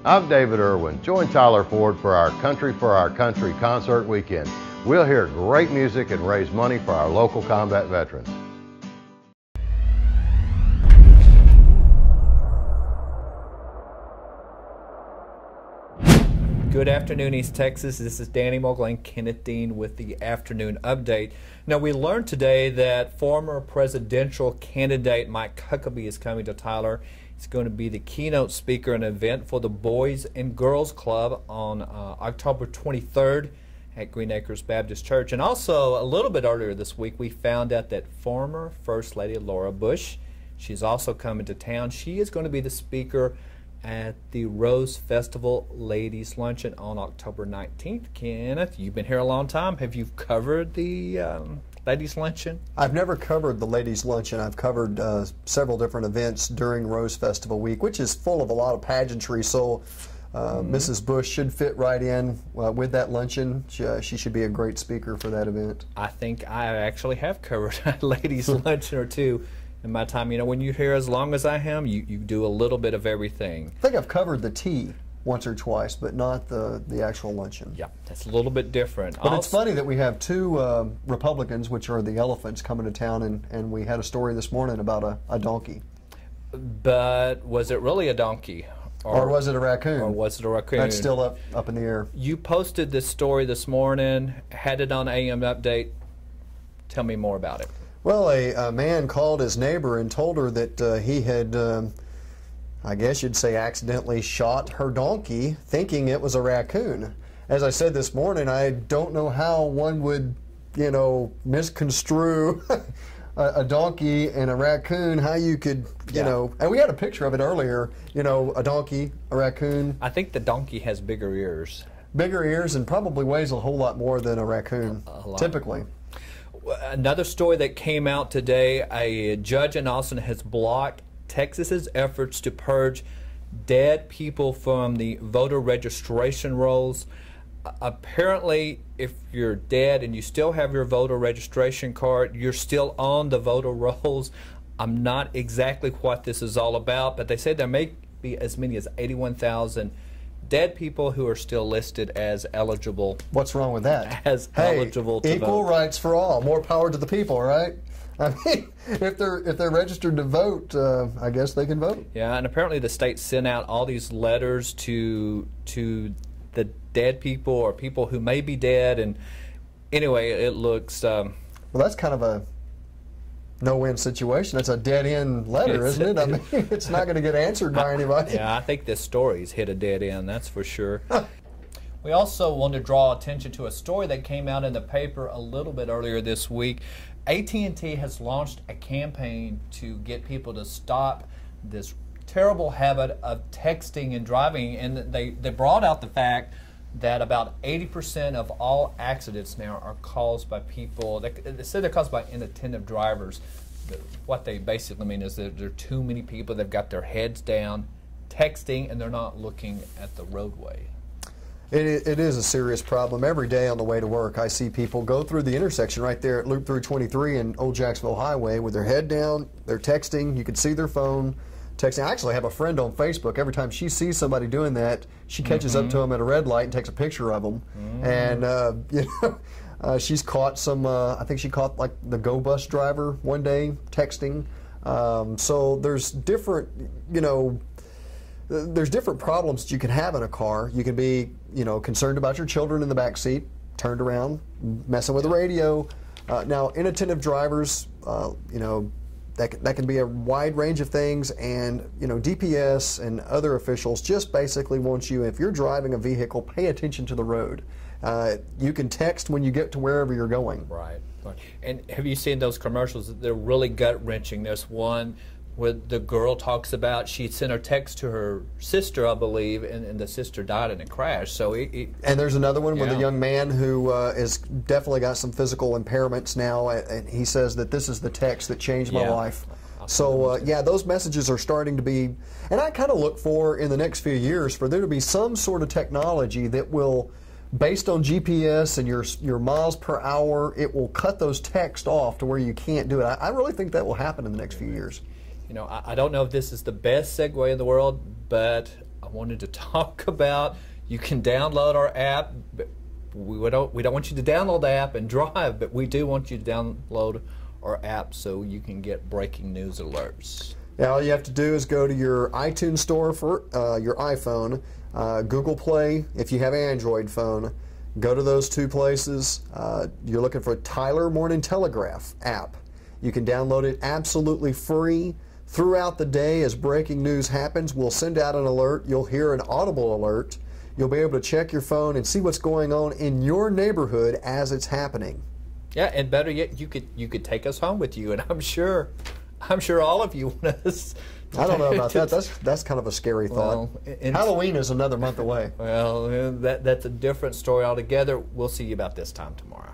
I'm David Irwin. Join Tyler Ford for our Country concert weekend. We'll hear great music and raise money for our local combat veterans. Good afternoon, East Texas. This is Danny Mogle and Kenneth Dean with the afternoon update. Now, we learned today that former presidential candidate Mike Huckabee is coming to Tyler. He's going to be the keynote speaker at an event for the Boys and Girls Club on October 23rd at Green Acres Baptist Church. And also, a little bit earlier this week, we found out that former First Lady Laura Bush, she's also coming to town. She is going to be the speaker at the Rose Festival Ladies Luncheon on October 19th. Kenneth, you've been here a long time. Have you covered the Ladies Luncheon? I've never covered the Ladies Luncheon. I've covered several different events during Rose Festival Week, which is full of a lot of pageantry, so Mrs. Bush should fit right in with that luncheon. She should be a great speaker for that event. I think I actually have covered a Ladies Luncheon or two in my time. You know, when you're here as long as I am, you do a little bit of everything. I think I've covered the tea once or twice, but not the actual luncheon. Yeah, that's a little bit different. But it's funny that we have two Republicans, which are the elephants, coming to town, and we had a story this morning about a donkey. But was it really a donkey? Or was it a raccoon? Or was it a raccoon? That's still up in the air. You posted this story this morning, had it on AM Update. Tell me more about it. Well, a man called his neighbor and told her that he had, I guess you'd say, accidentally shot her donkey, thinking it was a raccoon. As I said this morning, I don't know how one would, you know, misconstrue a donkey and a raccoon, how you could, you know, and we had a picture of it earlier, you know, a donkey, a raccoon. I think the donkey has bigger ears. Bigger ears and probably weighs a whole lot more than a raccoon, typically. Another story that came out today, a judge in Austin has blocked Texas's efforts to purge dead people from the voter registration rolls. Apparently, if you're dead and you still have your voter registration card, you're still on the voter rolls. I'm not exactly what this is all about, but they say there may be as many as 81,000 dead people who are still listed as eligible. What's wrong with that? Eligible to equal vote. rights for all. More power to the people, right? I mean, if they're registered to vote, I guess they can vote. Yeah, and apparently the state sent out all these letters to the dead people or people who may be dead, and anyway, it looks. Well, that's kind of a no-win situation. That's a dead-end letter, isn't it? I mean, it's not going to get answered by anybody. Yeah, I think this story's hit a dead end, that's for sure. We also want to draw attention to a story that came out in the paper a little bit earlier this week. AT&T has launched a campaign to get people to stop this terrible habit of texting and driving, and they brought out the fact that about 80% of all accidents now are caused by people. They say they're caused by inattentive drivers. What they basically mean is that there are too many people that have got their heads down, texting, and they're not looking at the roadway. It is a serious problem. Every day on the way to work, I see people go through the intersection right there at Loop 323 and Old Jacksonville Highway with their head down, they're texting, you can see their phone. Texting. I actually have a friend on Facebook. Every time she sees somebody doing that, she catches up to them at a red light and takes a picture of them. And you know, she's caught some. I think she caught like the Go Bus driver one day texting. So there's different, you know, there's different problems that you can have in a car. You can be, you know, concerned about your children in the back seat, turned around, messing with the radio. Now, inattentive drivers, you know. That can be a wide range of things, and you know, DPS and other officials just basically want you, if you're driving a vehicle, pay attention to the road. You can text when you get to wherever you're going. Right. And have you seen those commercials? They're really gut-wrenching. There's one where the girl talks about she sent her text to her sister, I believe, and the sister died in a crash. So and there's another one with a young man who is definitely got some physical impairments now, and he says that this is the text that changed my life. So yeah, those messages are starting to be, and I kind of look for in the next few years for there to be some sort of technology that will, based on GPS and your miles per hour, it will cut those texts off to where you can't do it. I really think that will happen in the next few years. You know, I don't know if this is the best segue in the world, but I wanted to talk about, you can download our app. But we don't want you to download the app and drive, but we do want you to download our app so you can get breaking news alerts. Yeah, all you have to do is go to your iTunes store for your iPhone, Google Play if you have an Android phone. Go to those two places. You're looking for Tyler Morning Telegraph app. You can download it absolutely free. Throughout the day as breaking news happens, we'll send out an alert. You'll hear an audible alert. You'll be able to check your phone and see what's going on in your neighborhood as it's happening. Yeah, and better yet, you could take us home with you, and I'm sure all of you want us. I don't know about that. That's kind of a scary thought. Well, Halloween is another month away. Well, that's a different story altogether. We'll see you about this time tomorrow.